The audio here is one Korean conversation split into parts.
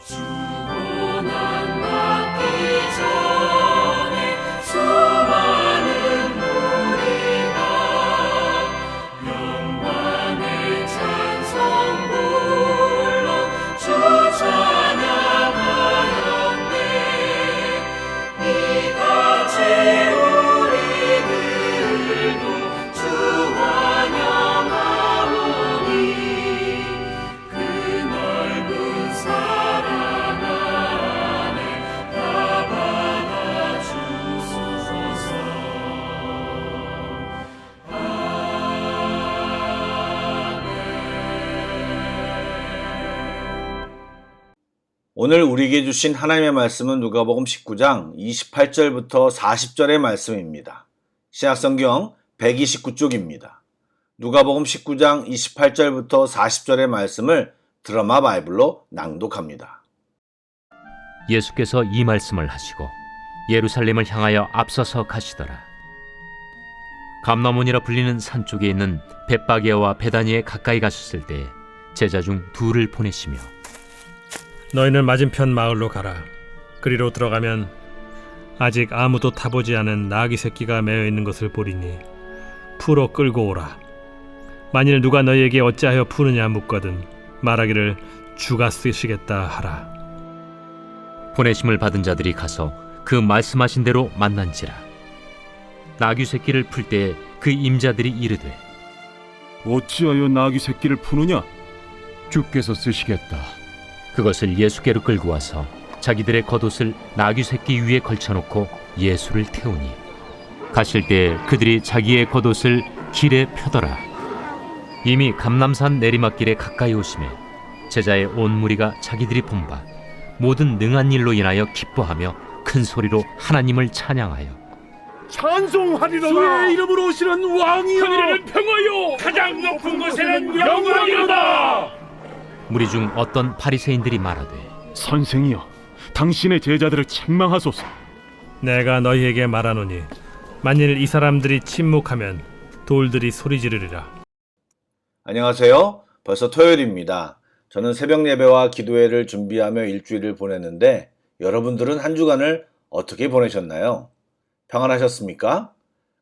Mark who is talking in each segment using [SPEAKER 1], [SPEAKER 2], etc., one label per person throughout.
[SPEAKER 1] 주고난 받기 전에 수많은 무리가 영광의 찬송 불러 주 찬양하였네. 이같이 우리들도 주 환영하오니 그 넓은 사랑 안에 다 받아 주소서.
[SPEAKER 2] 오늘 우리에게 주신 하나님의 말씀은 누가복음 19장 28절부터 40절의 말씀입니다. 신약성경 129쪽입니다. 누가복음 19장 28절부터 40절의 말씀을 드라마 바이블로 낭독합니다.
[SPEAKER 3] 예수께서 이 말씀을 하시고 예루살렘을 향하여 앞서서 가시더라. 감나몬이라 불리는 산 쪽에 있는 벳바게와 베다니에 가까이 가셨을 때 제자 중 둘을 보내시며
[SPEAKER 4] 너희는 맞은편 마을로 가라. 그리로 들어가면 아직 아무도 타보지 않은 나귀 새끼가 매어 있는 것을 보리니 풀어 끌고 오라. 만일 누가 너희에게 어찌하여 푸느냐 묻거든 말하기를 주가 쓰시겠다 하라.
[SPEAKER 3] 보내심을 받은 자들이 가서 그 말씀하신 대로 만난지라. 나귀 새끼를 풀 때에 그 임자들이 이르되
[SPEAKER 5] 어찌하여 나귀 새끼를 푸느냐? 주께서 쓰시겠다.
[SPEAKER 3] 그것을 예수께로 끌고 와서 자기들의 겉옷을 나귀 새끼 위에 걸쳐놓고 예수를 태우니 가실 때 그들이 자기의 겉옷을 길에 펴더라. 이미 감람산 내리막길에 가까이 오심에 제자의 온 무리가 자기들이 본 바 모든 능한 일로 인하여 기뻐하며 큰 소리로 하나님을 찬양하여
[SPEAKER 5] 찬송하리로다.
[SPEAKER 6] 주의 이름으로 오시는 왕이여,
[SPEAKER 5] 하늘에는 평화요,
[SPEAKER 6] 가장 높은 곳에는 영광이로다.
[SPEAKER 3] 무리 중 어떤 바리새인들이 말하되
[SPEAKER 5] 선생이여, 당신의 제자들을 책망하소서.
[SPEAKER 4] 내가 너희에게 말하노니 만일 이 사람들이 침묵하면 돌들이 소리 지르리라.
[SPEAKER 2] 안녕하세요. 벌써 토요일입니다. 저는 새벽 예배와 기도회를 준비하며 일주일을 보냈는데 여러분들은 한 주간을 어떻게 보내셨나요? 평안하셨습니까?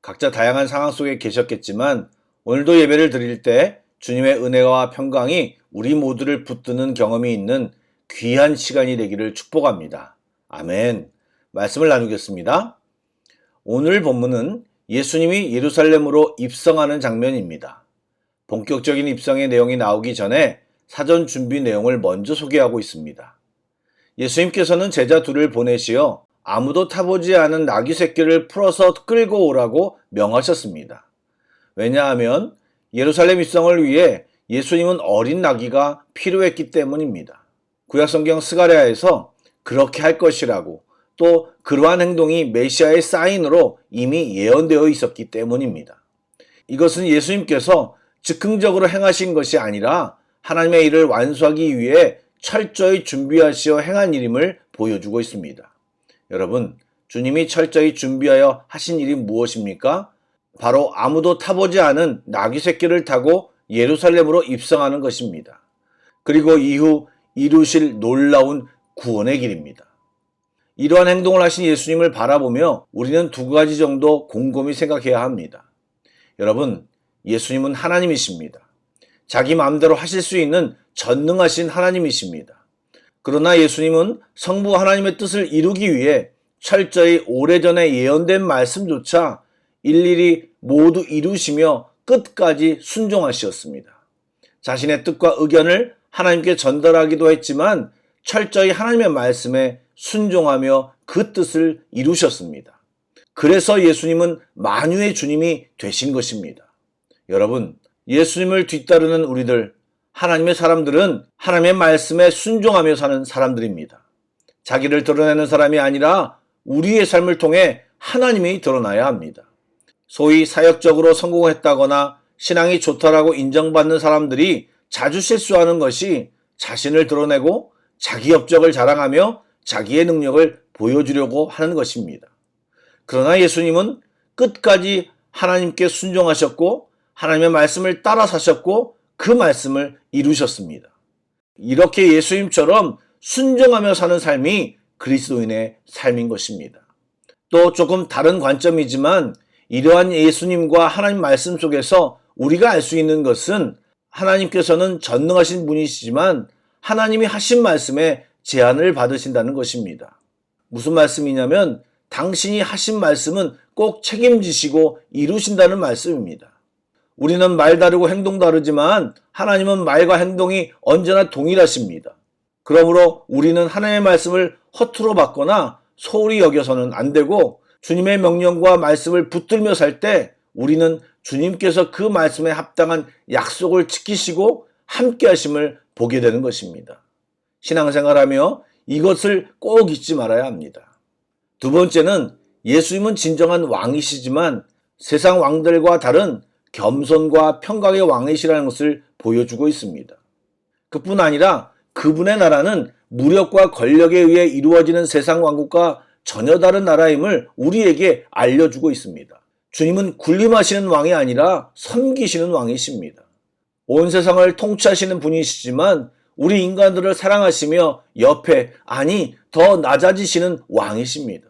[SPEAKER 2] 각자 다양한 상황 속에 계셨겠지만 오늘도 예배를 드릴 때 주님의 은혜와 평강이 우리 모두를 붙드는 경험이 있는 귀한 시간이 되기를 축복합니다. 아멘. 말씀을 나누겠습니다. 오늘 본문은 예수님이 예루살렘으로 입성하는 장면입니다. 본격적인 입성의 내용이 나오기 전에 사전 준비 내용을 먼저 소개하고 있습니다. 예수님께서는 제자 둘을 보내시어 아무도 타보지 않은 나귀 새끼를 풀어서 끌고 오라고 명하셨습니다. 왜냐하면 예루살렘 입성을 위해 예수님은 어린 나귀가 필요했기 때문입니다. 구약성경 스가랴에서 그렇게 할 것이라고 또 그러한 행동이 메시아의 사인으로 이미 예언되어 있었기 때문입니다. 이것은 예수님께서 즉흥적으로 행하신 것이 아니라 하나님의 일을 완수하기 위해 철저히 준비하시어 행한 일임을 보여주고 있습니다. 여러분, 주님이 철저히 준비하여 하신 일이 무엇입니까? 바로 아무도 타보지 않은 나귀 새끼를 타고 예루살렘으로 입성하는 것입니다. 그리고 이후 이루실 놀라운 구원의 길입니다. 이러한 행동을 하신 예수님을 바라보며 우리는 두 가지 정도 곰곰이 생각해야 합니다. 여러분, 예수님은 하나님이십니다. 자기 마음대로 하실 수 있는 전능하신 하나님이십니다. 그러나 예수님은 성부 하나님의 뜻을 이루기 위해 철저히 오래전에 예언된 말씀조차 일일이 모두 이루시며 끝까지 순종하시었습니다. 자신의 뜻과 의견을 하나님께 전달하기도 했지만 철저히 하나님의 말씀에 순종하며 그 뜻을 이루셨습니다. 그래서 예수님은 만유의 주님이 되신 것입니다. 여러분, 예수님을 뒤따르는 우리들, 하나님의 사람들은 하나님의 말씀에 순종하며 사는 사람들입니다. 자기를 드러내는 사람이 아니라 우리의 삶을 통해 하나님이 드러나야 합니다. 소위 사역적으로 성공했다거나 신앙이 좋다라고 인정받는 사람들이 자주 실수하는 것이 자신을 드러내고 자기 업적을 자랑하며 자기의 능력을 보여주려고 하는 것입니다. 그러나 예수님은 끝까지 하나님께 순종하셨고 하나님의 말씀을 따라 사셨고 그 말씀을 이루셨습니다. 이렇게 예수님처럼 순종하며 사는 삶이 그리스도인의 삶인 것입니다. 또 조금 다른 관점이지만 이러한 예수님과 하나님 말씀 속에서 우리가 알 수 있는 것은 하나님께서는 전능하신 분이시지만 하나님이 하신 말씀에 제한을 받으신다는 것입니다. 무슨 말씀이냐면 당신이 하신 말씀은 꼭 책임지시고 이루신다는 말씀입니다. 우리는 말 다르고 행동 다르지만 하나님은 말과 행동이 언제나 동일하십니다. 그러므로 우리는 하나님의 말씀을 허투루 받거나 소홀히 여겨서는 안 되고 주님의 명령과 말씀을 붙들며 살 때 우리는 주님께서 그 말씀에 합당한 약속을 지키시고 함께 하심을 보게 되는 것입니다. 신앙생활하며 이것을 꼭 잊지 말아야 합니다. 두 번째는 예수님은 진정한 왕이시지만 세상 왕들과 다른 겸손과 평강의 왕이시라는 것을 보여주고 있습니다. 그뿐 아니라 그분의 나라는 무력과 권력에 의해 이루어지는 세상 왕국과 전혀 다른 나라임을 우리에게 알려주고 있습니다. 주님은 군림하시는 왕이 아니라 섬기시는 왕이십니다. 온 세상을 통치하시는 분이시지만 우리 인간들을 사랑하시며 옆에, 아니 더 낮아지시는 왕이십니다.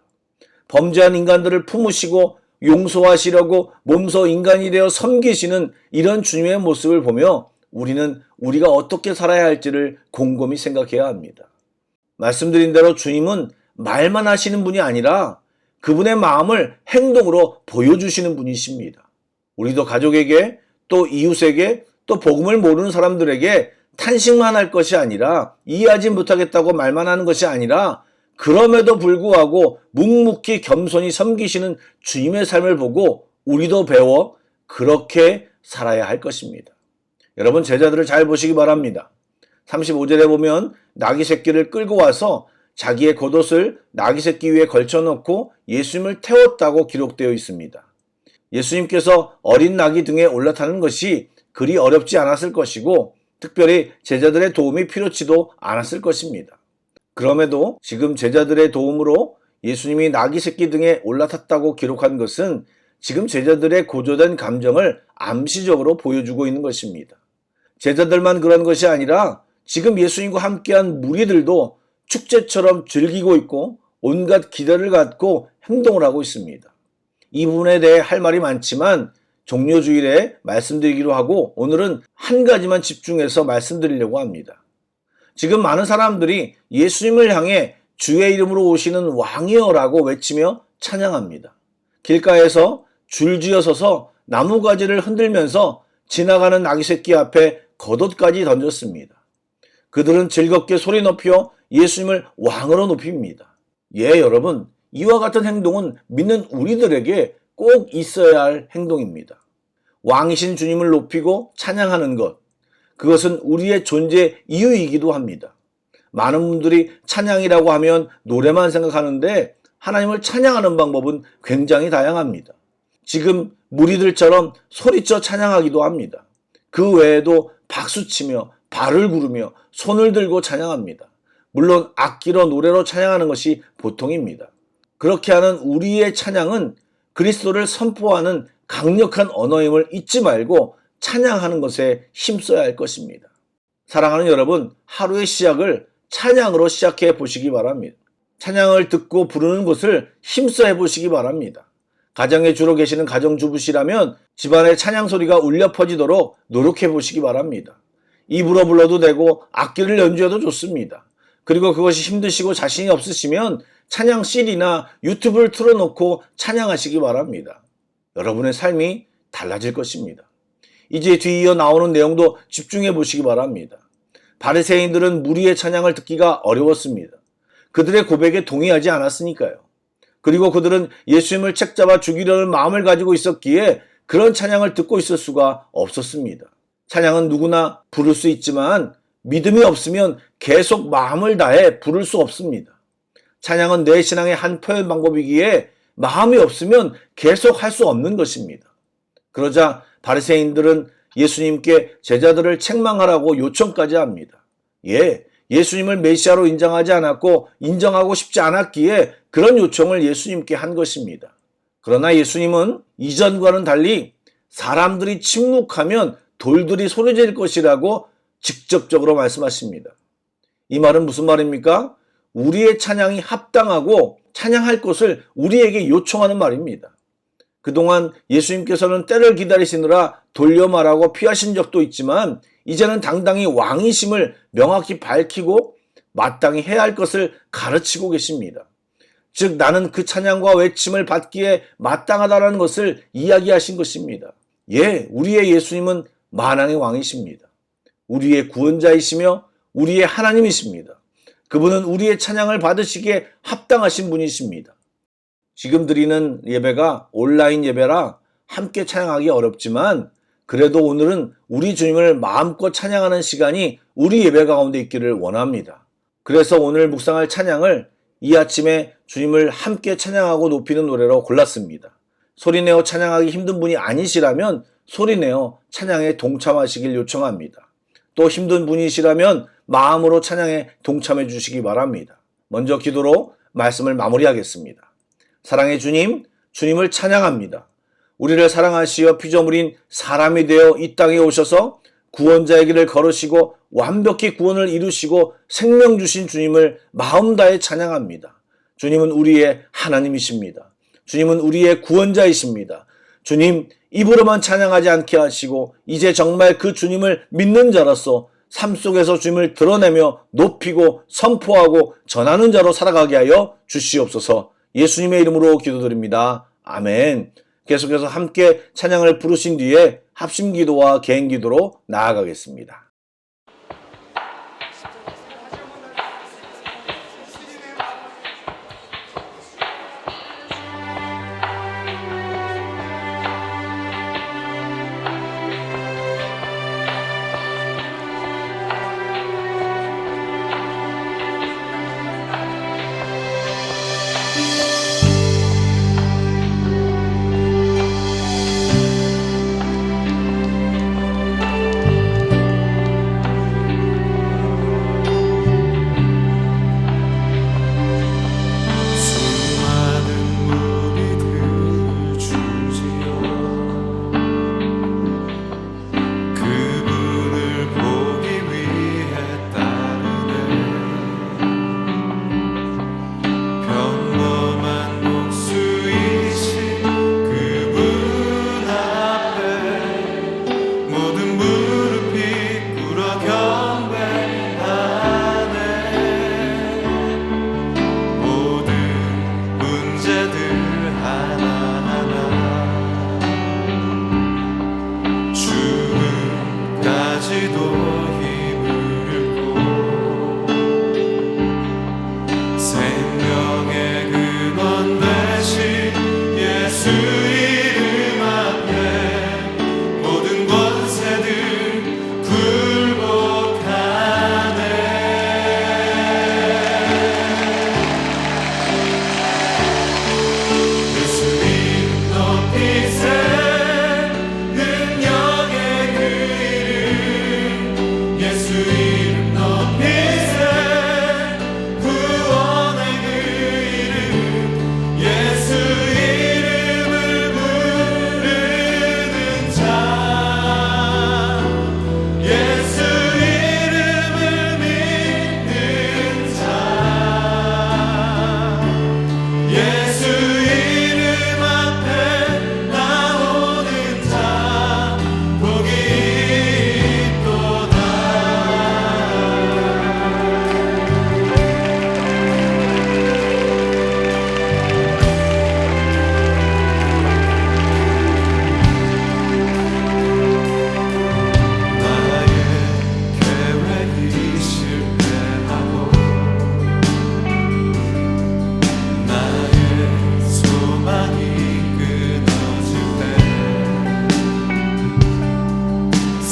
[SPEAKER 2] 범죄한 인간들을 품으시고 용서하시려고 몸소 인간이 되어 섬기시는 이런 주님의 모습을 보며 우리는 우리가 어떻게 살아야 할지를 곰곰이 생각해야 합니다. 말씀드린 대로 주님은 말만 하시는 분이 아니라 그분의 마음을 행동으로 보여주시는 분이십니다. 우리도 가족에게 또 이웃에게 또 복음을 모르는 사람들에게 탄식만 할 것이 아니라 이해하지 못하겠다고 말만 하는 것이 아니라 그럼에도 불구하고 묵묵히 겸손히 섬기시는 주님의 삶을 보고 우리도 배워 그렇게 살아야 할 것입니다. 여러분 제자들을 잘 보시기 바랍니다. 35절에 보면 나귀 새끼를 끌고 와서 자기의 겉옷을 나귀 새끼 위에 걸쳐놓고 예수님을 태웠다고 기록되어 있습니다. 예수님께서 어린 나귀 등에 올라타는 것이 그리 어렵지 않았을 것이고 특별히 제자들의 도움이 필요치도 않았을 것입니다. 그럼에도 지금 제자들의 도움으로 예수님이 나귀 새끼 등에 올라탔다고 기록한 것은 지금 제자들의 고조된 감정을 암시적으로 보여주고 있는 것입니다. 제자들만 그런 것이 아니라 지금 예수님과 함께한 무리들도 축제처럼 즐기고 있고 온갖 기대를 갖고 행동을 하고 있습니다. 이 부분에 대해 할 말이 많지만 종료주일에 말씀드리기로 하고 오늘은 한 가지만 집중해서 말씀드리려고 합니다. 지금 많은 사람들이 예수님을 향해 주의 이름으로 오시는 왕이여라고 외치며 찬양합니다. 길가에서 줄지어 서서 나무가지를 흔들면서 지나가는 나귀 새끼 앞에 겉옷까지 던졌습니다. 그들은 즐겁게 소리 높여 예수님을 왕으로 높입니다. 예, 여러분, 이와 같은 행동은 믿는 우리들에게 꼭 있어야 할 행동입니다. 왕이신 주님을 높이고 찬양하는 것, 그것은 우리의 존재 이유이기도 합니다. 많은 분들이 찬양이라고 하면 노래만 생각하는데 하나님을 찬양하는 방법은 굉장히 다양합니다. 지금 무리들처럼 소리쳐 찬양하기도 합니다. 그 외에도 박수치며 발을 구르며 손을 들고 찬양합니다. 물론 악기로 노래로 찬양하는 것이 보통입니다. 그렇게 하는 우리의 찬양은 그리스도를 선포하는 강력한 언어임을 잊지 말고 찬양하는 것에 힘써야 할 것입니다. 사랑하는 여러분, 하루의 시작을 찬양으로 시작해 보시기 바랍니다. 찬양을 듣고 부르는 것을 힘써 해보시기 바랍니다. 가정에 주로 계시는 가정주부시라면 집안의 찬양 소리가 울려 퍼지도록 노력해 보시기 바랍니다. 입으로 불러도 되고 악기를 연주해도 좋습니다. 그리고 그것이 힘드시고 자신이 없으시면 찬양 CD나 유튜브를 틀어놓고 찬양하시기 바랍니다. 여러분의 삶이 달라질 것입니다. 이제 뒤이어 나오는 내용도 집중해 보시기 바랍니다. 바리새인들은 무리의 찬양을 듣기가 어려웠습니다. 그들의 고백에 동의하지 않았으니까요. 그리고 그들은 예수님을 책잡아 죽이려는 마음을 가지고 있었기에 그런 찬양을 듣고 있을 수가 없었습니다. 찬양은 누구나 부를 수 있지만 믿음이 없으면 계속 마음을 다해 부를 수 없습니다. 찬양은 내 신앙의 한 표현 방법이기에 마음이 없으면 계속 할 수 없는 것입니다. 그러자 바리새인들은 예수님께 제자들을 책망하라고 요청까지 합니다. 예수님을 메시아로 인정하지 않았고 인정하고 싶지 않았기에 그런 요청을 예수님께 한 것입니다. 그러나 예수님은 이전과는 달리 사람들이 침묵하면 돌들이 소리 질 것이라고 직접적으로 말씀하십니다. 이 말은 무슨 말입니까? 우리의 찬양이 합당하고 찬양할 것을 우리에게 요청하는 말입니다. 그동안 예수님께서는 때를 기다리시느라 돌려 말하고 피하신 적도 있지만 이제는 당당히 왕이심을 명확히 밝히고 마땅히 해야 할 것을 가르치고 계십니다. 즉 나는 그 찬양과 외침을 받기에 마땅하다라는 것을 이야기하신 것입니다. 예, 우리의 예수님은 만왕의 왕이십니다. 우리의 구원자이시며 우리의 하나님이십니다. 그분은 우리의 찬양을 받으시기에 합당하신 분이십니다. 지금 드리는 예배가 온라인 예배라 함께 찬양하기 어렵지만 그래도 오늘은 우리 주님을 마음껏 찬양하는 시간이 우리 예배 가운데 있기를 원합니다. 그래서 오늘 묵상할 찬양을 이 아침에 주님을 함께 찬양하고 높이는 노래로 골랐습니다. 소리내어 찬양하기 힘든 분이 아니시라면 소리내어 찬양에 동참하시길 요청합니다. 또 힘든 분이시라면 마음으로 찬양에 동참해 주시기 바랍니다. 먼저 기도로 말씀을 마무리하겠습니다. 사랑의 주님, 주님을 찬양합니다. 우리를 사랑하시어 피조물인 사람이 되어 이 땅에 오셔서 구원자의 길을 걸으시고 완벽히 구원을 이루시고 생명 주신 주님을 마음 다해 찬양합니다. 주님은 우리의 하나님이십니다. 주님은 우리의 구원자이십니다. 주님, 입으로만 찬양하지 않게 하시고 이제 정말 그 주님을 믿는 자로서 삶 속에서 주님을 드러내며 높이고 선포하고 전하는 자로 살아가게 하여 주시옵소서. 예수님의 이름으로 기도드립니다. 아멘. 계속해서 함께 찬양을 부르신 뒤에 합심기도와 개인기도로 나아가겠습니다.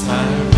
[SPEAKER 1] 삶